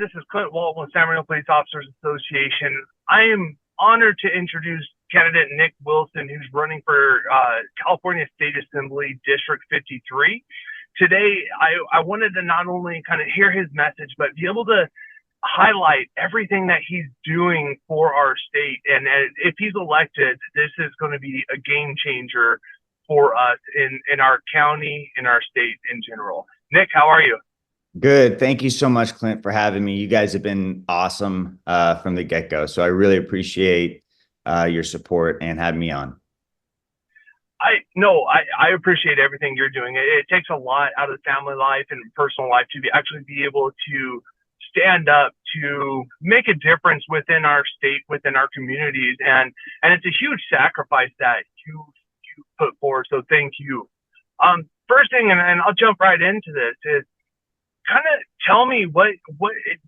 This is Clint, Walt with San Bernardino Police Officers Association. I am honored to introduce candidate Nick Wilson, who's running for California State Assembly District 53. Today, I wanted to not only kind of hear his message, but be able to highlight everything that he's doing for our state. And if he's elected, this is going to be a game changer for us in our county, in our state in general. Nick, how are you? Good. Thank you so much, Clint, for having me. You guys have been awesome from the get-go. So I really appreciate your support and having me on. I appreciate everything you're doing. It takes a lot out of the family life and personal life to actually be able to stand up to make a difference within our state, within our communities. And it's a huge sacrifice that you put forward. So thank you. First thing, and I'll jump right into this, is kind of tell me what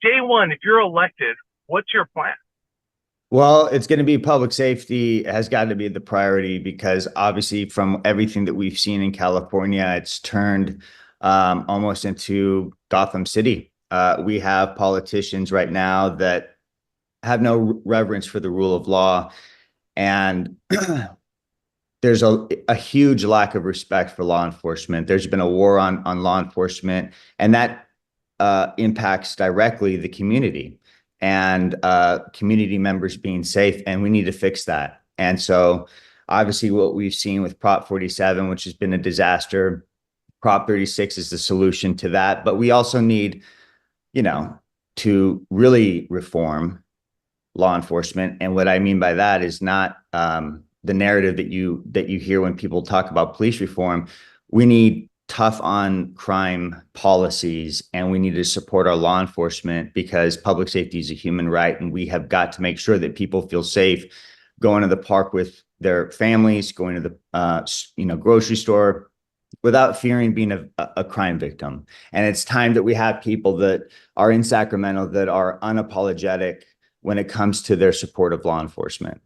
day one, if you're elected, what's your plan? Well, it's going to be public safety has got to be the priority, because obviously from everything that we've seen in California, it's turned almost into Gotham City. We have politicians right now that have no reverence for the rule of law, and there's a huge lack of respect for law enforcement. There's been a war on law enforcement, and that impacts directly the community and community members being safe, and we need to fix that. And so obviously what we've seen with Prop 47, which has been a disaster, Prop 36 is the solution to that. But we also need, to really reform law enforcement. And what I mean by that is not the narrative that you hear when people talk about police reform. We need tough on crime policies, and we need to support our law enforcement, because public safety is a human right, and we have got to make sure that people feel safe going to the park with their families, going to the grocery store without fearing being a crime victim. And it's time that we have people that are in Sacramento that are unapologetic when it comes to their support of law enforcement.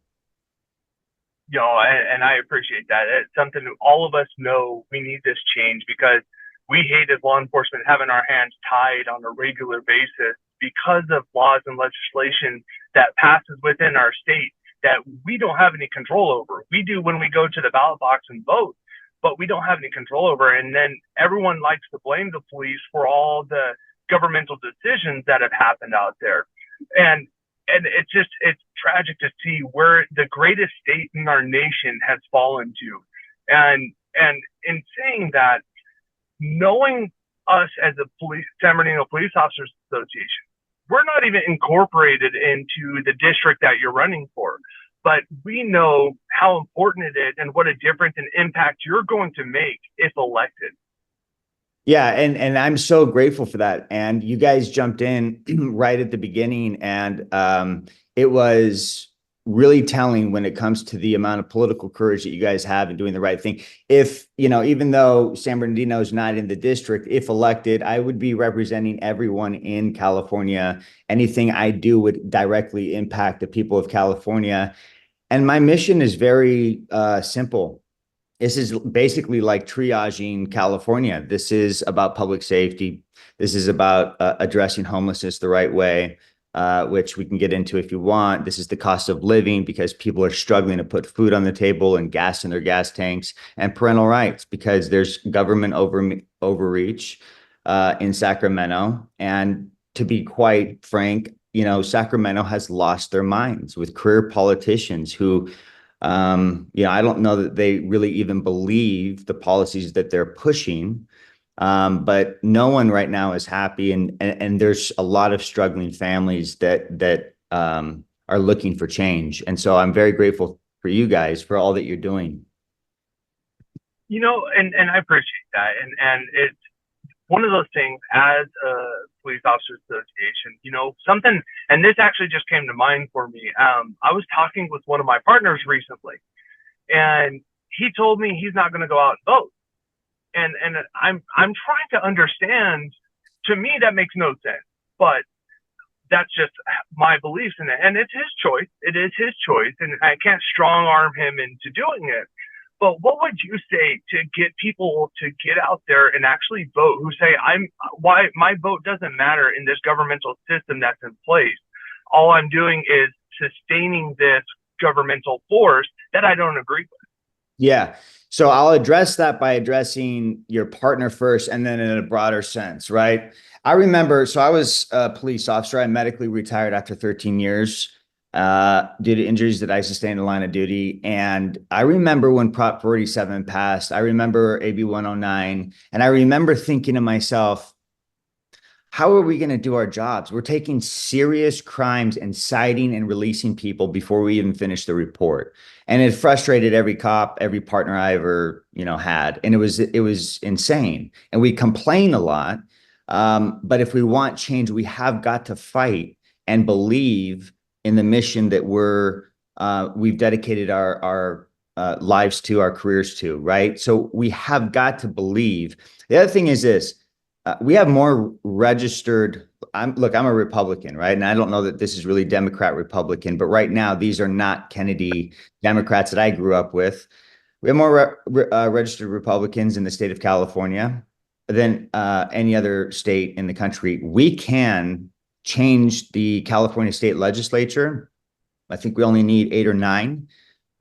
And I appreciate that. It's something that all of us know we need this change, because we hate as law enforcement having our hands tied on a regular basis because of laws and legislation that passes within our state that we don't have any control over. We do when we go to the ballot box and vote, but we don't have any control over. And then everyone likes to blame the police for all the governmental decisions that have happened out there. And it's tragic to see where the greatest state in our nation has fallen to. And in saying that, knowing us as a San Bernardino Police Officers Association, we're not even incorporated into the district that you're running for, but we know how important it is and what a difference and impact you're going to make if elected. Yeah, and I'm so grateful for that. And you guys jumped in right at the beginning, and it was really telling when it comes to the amount of political courage that you guys have in doing the right thing. If, even though San Bernardino is not in the district, if elected, I would be representing everyone in California. Anything I do would directly impact the people of California. And my mission is very simple. This is basically like triaging California. This is about public safety. This is about addressing homelessness the right way, which we can get into if you want. This is the cost of living, because people are struggling to put food on the table and gas in their gas tanks, and parental rights, because there's government overreach in Sacramento. And to be quite frank, Sacramento has lost their minds with career politicians who I don't know that they really even believe the policies that they're pushing, but no one right now is happy, and there's a lot of struggling families that are looking for change. And so I'm very grateful for you guys for all that you're doing. And I appreciate that, and it's one of those things as a police officers association, something, and this actually just came to mind for me. I was talking with one of my partners recently, and he told me he's not going to go out and vote. And I'm trying to understand. To me, that makes no sense, but that's just my beliefs in it. And it's his choice. It is his choice. And I can't strong arm him into doing it. But what would you say to get people to get out there and actually vote, who say, I'm why my vote doesn't matter in this governmental system that's in place. All I'm doing is sustaining this governmental force that I don't agree with. Yeah. So I'll address that by addressing your partner first and then in a broader sense, right? I remember, so I was a police officer. I medically retired after 13 years due to injuries that I sustained in the line of duty. And I remember when Prop 47 passed, I remember AB 109, and I remember thinking to myself, how are we going to do our jobs? We're taking serious crimes and citing and releasing people before we even finish the report. And it frustrated every cop, every partner I ever, had. And it was insane. And we complain a lot. But if we want change, we have got to fight and believe in the mission that we've dedicated our lives to, our careers to, right? So we have got to believe. The other thing is this. We have more registered. Look, I'm a Republican, right? And I don't know that this is really Democrat Republican, but right now these are not Kennedy Democrats that I grew up with. We have more registered Republicans in the state of California than any other state in the country. We can change the California state legislature. I think we only need 8 or 9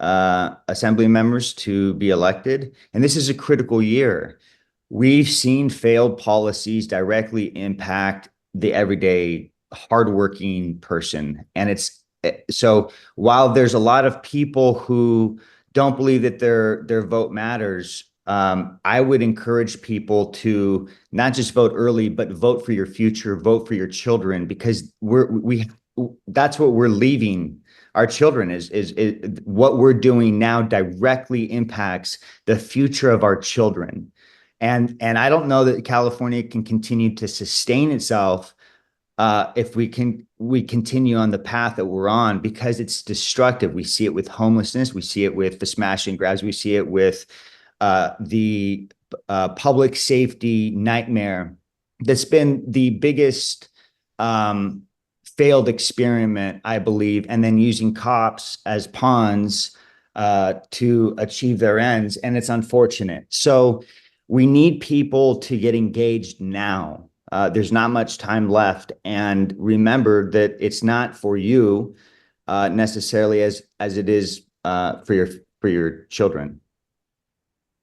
assembly members to be elected. And this is a critical year. We've seen failed policies directly impact the everyday hardworking person. And it's so while there's a lot of people who don't believe that their vote matters, I would encourage people to not just vote early, but vote for your future, vote for your children, because that's what we're leaving our children is what we're doing now directly impacts the future of our children. And I don't know that California can continue to sustain itself if we continue on the path that we're on, because it's destructive. We see it with homelessness, we see it with the smash and grabs, we see it with the public safety nightmare that's been the biggest failed experiment, I believe, and then using cops as pawns to achieve their ends. And it's unfortunate. So we need people to get engaged now. There's not much time left. And remember that it's not for you necessarily as it is for your children.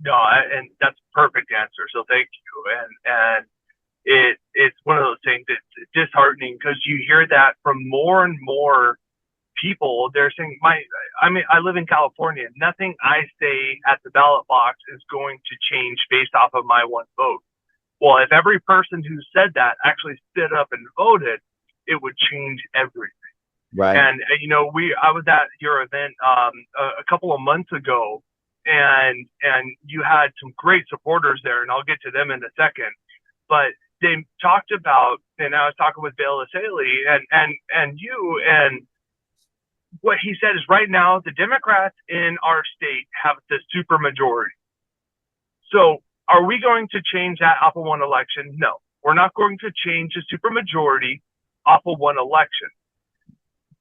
No, and that's a perfect answer. So thank you. And it's one of those things that's disheartening because you hear that from more and more people. They're saying, I live in California. Nothing I say at the ballot box is going to change based off of my one vote. Well, if every person who said that actually stood up and voted, it would change everything. Right. And I was at your event a couple of months ago, and you had some great supporters there, and I'll get to them in a second. But they talked about, and I was talking with Bill Asaley and you, and what he said is right now the Democrats in our state have the super majority. So are we going to change that off of one election? No, we're not going to change the super majority off of one election.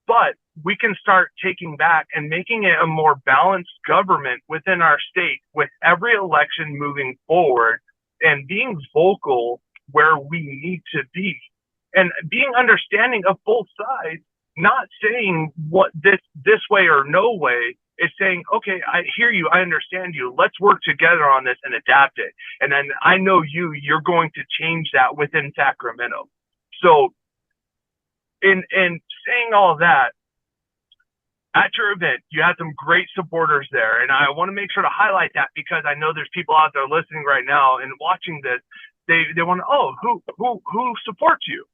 But we can start taking back and making it a more balanced government within our state with every election moving forward and being vocal where we need to be and being understanding of both sides, not saying what this way or no way. It's saying, okay, I hear you, I understand you. Let's work together on this and adapt it. And then I know you're going to change that within Sacramento. So in saying all that, at your event, you had some great supporters there. And I want to make sure to highlight that because I know there's people out there listening right now and watching this. They want to, who supports you?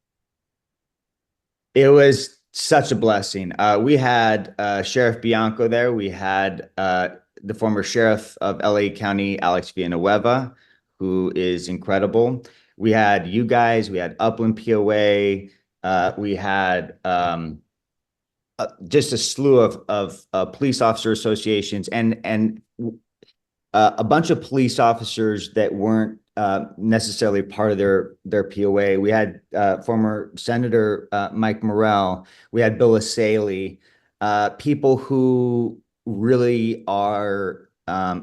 It was such a blessing. We had Sheriff Bianco there. We had the former sheriff of LA County, Alex Villanueva, who is incredible. We had you guys. We had Upland POA. We had just a slew of police officer associations and a bunch of police officers that weren't necessarily part of their POA. We had former Senator Mike Morrell. We had Bill Asaley, people who really are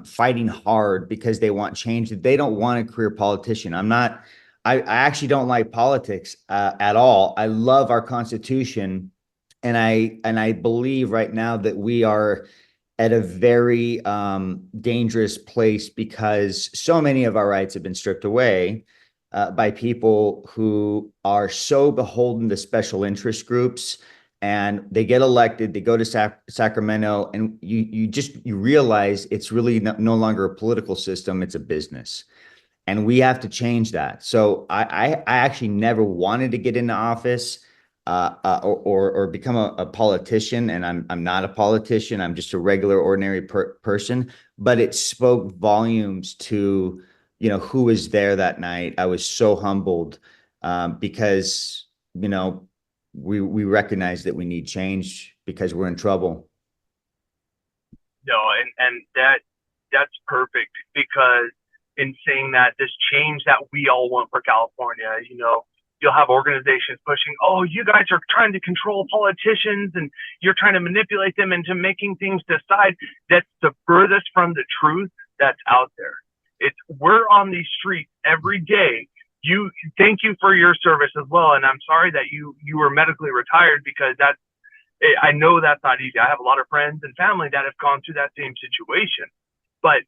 fighting hard because they want change. They don't want a career politician. I actually don't like politics at all. I love our Constitution, and I believe right now that we are at a very dangerous place because so many of our rights have been stripped away by people who are so beholden to special interest groups, and they get elected, they go to Sacramento, and you realize it's really no longer a political system, it's a business. And we have to change that. So I actually never wanted to get into office or become a politician, and I'm not a politician. I'm just a regular, ordinary person. But it spoke volumes to who was there that night. I was so humbled because we recognize that we need change because we're in trouble. No, and that's perfect, because in saying that, this change that we all want for California, you'll have organizations pushing, oh, you guys are trying to control politicians and you're trying to manipulate them into making things decide. That's the furthest from the truth that's out there. It's we're on these streets every day. You thank you for your service as well, and I'm sorry that you were medically retired, because I know that's not easy. I have a lot of friends and family that have gone through that same situation, but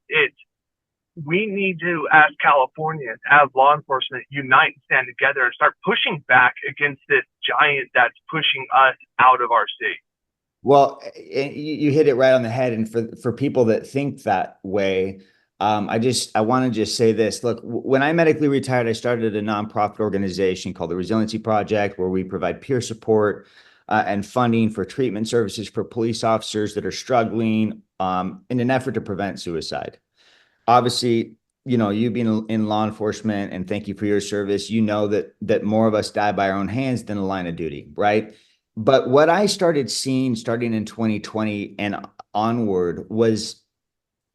we need to, as Californians, as law enforcement, unite and stand together and start pushing back against this giant that's pushing us out of our state. Well, you hit it right on the head. And for people that think that way, I want to just say this. Look, when I medically retired, I started a nonprofit organization called the Resiliency Project, where we provide peer support and funding for treatment services for police officers that are struggling in an effort to prevent suicide. Obviously, you being in law enforcement, and thank you for your service, that more of us die by our own hands than a line of duty, right? But what I started seeing starting in 2020 and onward was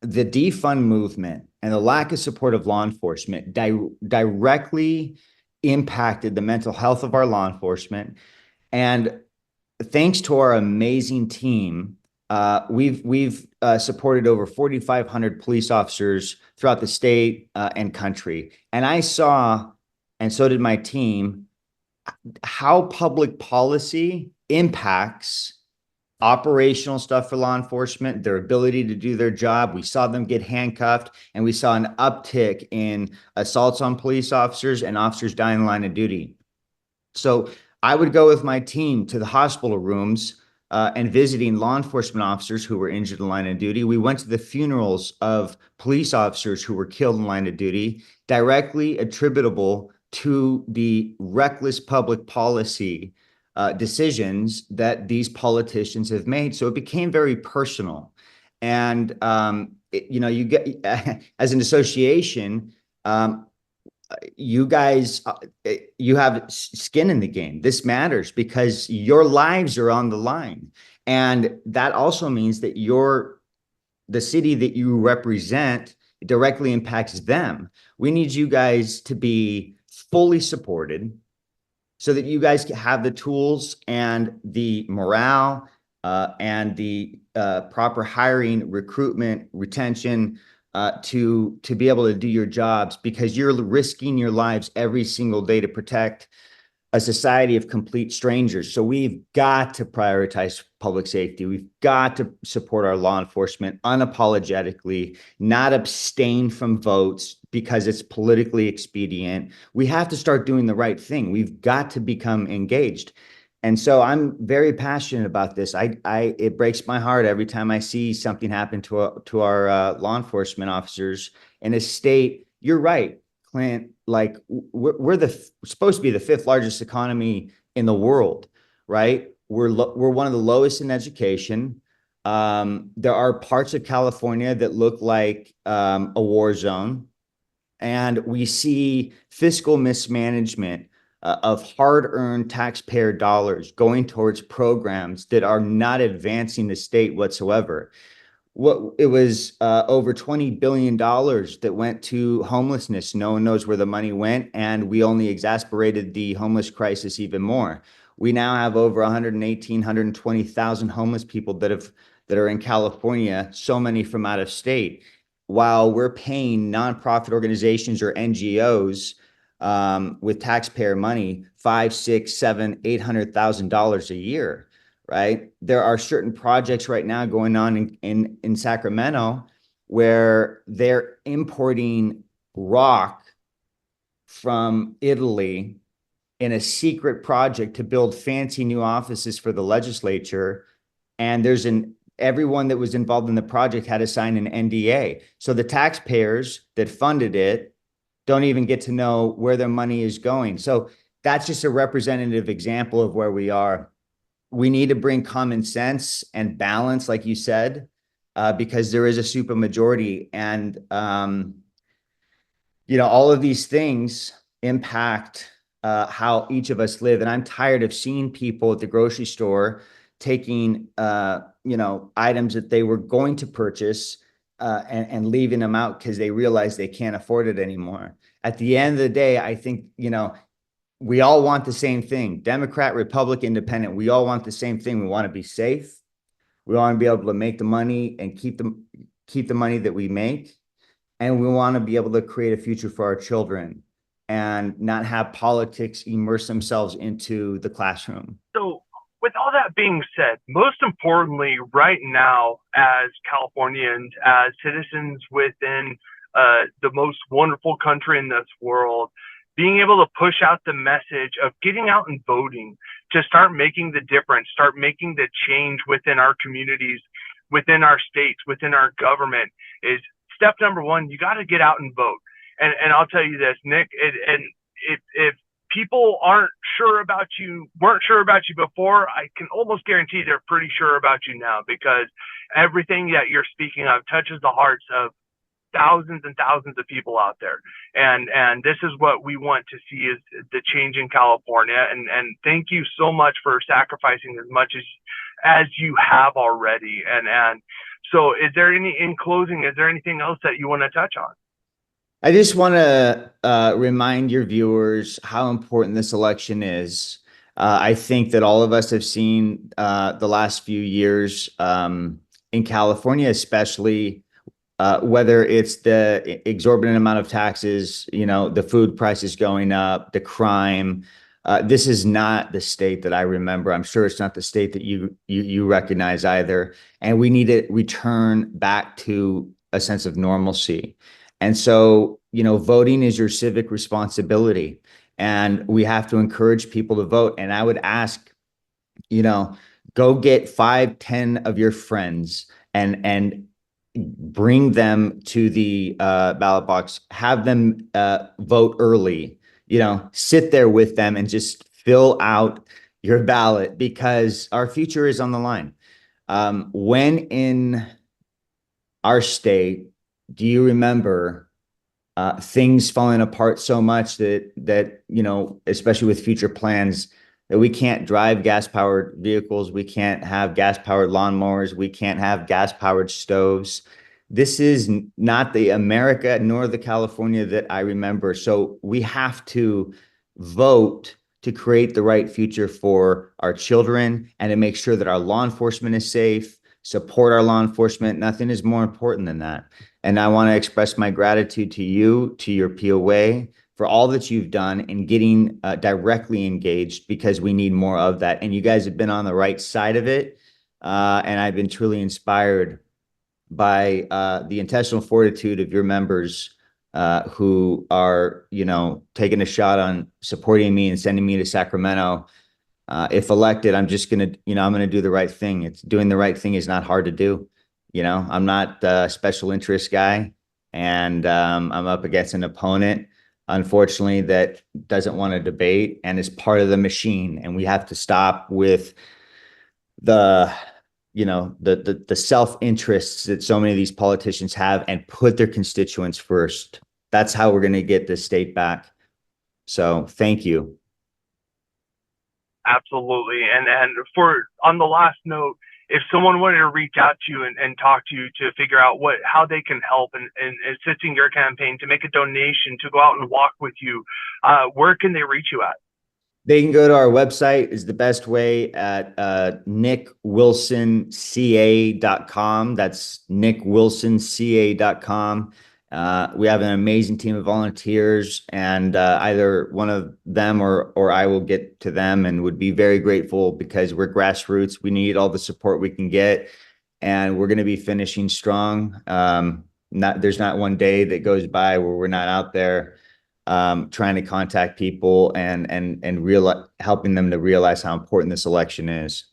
the defund movement and the lack of support of law enforcement directly impacted the mental health of our law enforcement. And thanks to our amazing team, we've supported over 4,500 police officers throughout the state and country. And I saw, and so did my team, how public policy impacts operational stuff for law enforcement, their ability to do their job. We saw them get handcuffed, and we saw an uptick in assaults on police officers and officers dying in line of duty. So I would go with my team to the hospital rooms and visiting law enforcement officers who were injured in line of duty. We went to the funerals of police officers who were killed in line of duty, directly attributable to the reckless public policy decisions that these politicians have made. So it became very personal. And, you get, as an association, you guys, you have skin in the game. This matters because your lives are on the line. And that also means that the city that you represent directly impacts them. We need you guys to be fully supported so that you guys have the tools and the morale and the proper hiring, recruitment, retention, to be able to do your jobs, because you're risking your lives every single day to protect a society of complete strangers. So we've got to prioritize public safety. We've got to support our law enforcement unapologetically, not abstain from votes because it's politically expedient. We have to start doing the right thing. We've got to become engaged. And so I'm very passionate about this. It breaks my heart every time I see something happen to our law enforcement officers in a state. You're right, Clint. Like we're supposed to be the fifth largest economy in the world, right? We're one of the lowest in education. There are parts of California that look like a war zone, and we see fiscal mismanagement of hard-earned taxpayer dollars going towards programs that are not advancing the state whatsoever. It was over $20 billion that went to homelessness. No one knows where the money went, and we only exacerbated the homeless crisis even more. We now have over 118, 120,000 homeless people that have that are in California, so many from out of state, while we're paying nonprofit organizations or NGOs with taxpayer money, 5, 6, 7, $800,000 a year, right? There are certain projects right now going on in Sacramento where they're importing rock from Italy in a secret project to build fancy new offices for the legislature. And everyone that was involved in the project had to sign an NDA. So the taxpayers that funded it don't even get to know where their money is going. So that's just a representative example of where we are. We need to bring common sense and balance, like you said, because there is a super majority. And all of these things impact how each of us live. And I'm tired of seeing people at the grocery store taking, items that they were going to purchase and leaving them out because they realize they can't afford it anymore. At the end of the day, I think, we all want the same thing. Democrat, Republican, Independent, we all want the same thing. We want to be safe. We want to be able to make the money and keep the money that we make. And we want to be able to create a future for our children and not have politics immerse themselves into the classroom. So, with all that being said, most importantly, right now, as Californians, as citizens within the most wonderful country in this world, being able to push out the message of getting out and voting to start making the difference, start making the change within our communities, within our states, within our government is step number one. You got to get out and vote. And I'll tell you this, Nick, if people weren't sure about you before, I can almost guarantee they're pretty sure about you now, because everything that you're speaking of touches the hearts of thousands and thousands of people out there. And this is what we want to see, is the change in California. And thank you so much for sacrificing as much as you have already. And so in closing, is there anything else that you want to touch on? I just want to remind your viewers how important this election is. I think that all of us have seen the last few years in California, especially, whether it's the exorbitant amount of taxes, the food prices going up, the crime. This is not the state that I remember. I'm sure it's not the state that you recognize either. And we need to return back to a sense of normalcy. And so, voting is your civic responsibility, and we have to encourage people to vote. And I would ask, go get 5, 10 of your friends and bring them to the ballot box, have them vote early, sit there with them and just fill out your ballot, because our future is on the line. When in our state, do you remember things falling apart so much that especially with future plans, that we can't drive gas-powered vehicles, we can't have gas-powered lawnmowers, we can't have gas-powered stoves? This is not the America nor the California that I remember. So we have to vote to create the right future for our children and to make sure that our law enforcement is safe, support our law enforcement. Nothing is more important than that. And I want to express my gratitude to you, to your POA, for all that you've done in getting directly engaged, because we need more of that. And you guys have been on the right side of it. And I've been truly inspired by the intentional fortitude of your members who are, taking a shot on supporting me and sending me to Sacramento. If elected, I'm just going to, I'm going to do the right thing. Doing the right thing is not hard to do. I'm not a special interest guy, and I'm up against an opponent, unfortunately, that doesn't want to debate and is part of the machine. And we have to stop with the self-interests that so many of these politicians have and put their constituents first. That's how we're going to get this state back. So thank you. Absolutely. And on the last note, if someone wanted to reach out to you and talk to you to figure out how they can help in assisting your campaign, to make a donation, to go out and walk with you, where can they reach you at? They can go to our website is the best way at nickwilsonca.com. That's nickwilsonca.com. We have an amazing team of volunteers, and either one of them or I will get to them, and would be very grateful because we're grassroots. We need all the support we can get, and we're going to be finishing strong. There's not one day that goes by where we're not out there trying to contact people and helping them to realize how important this election is.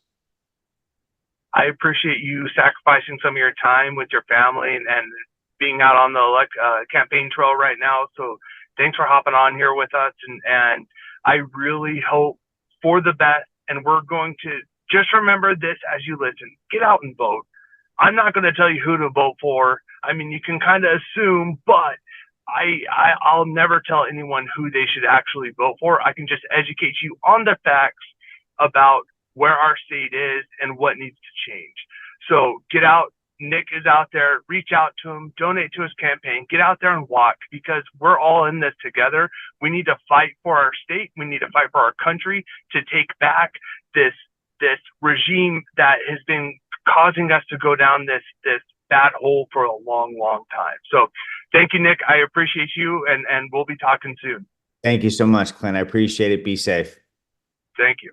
I appreciate you sacrificing some of your time with your family and being out on the campaign trail right now. So thanks for hopping on here with us. And I really hope for the best. And we're going to just remember this as you listen. Get out and vote. I'm not going to tell you who to vote for. I mean, you can kind of assume, but I'll never tell anyone who they should actually vote for. I can just educate you on the facts about where our state is and what needs to change. So get out. Nick is out there. Reach out to him. Donate to his campaign. Get out there and walk, because we're all in this together. We need to fight for our state. We need to fight for our country to take back this regime that has been causing us to go down this bad hole for a long, long time. So thank you, Nick. I appreciate you, and we'll be talking soon. Thank you so much, Clint. I appreciate it. Be safe. Thank you.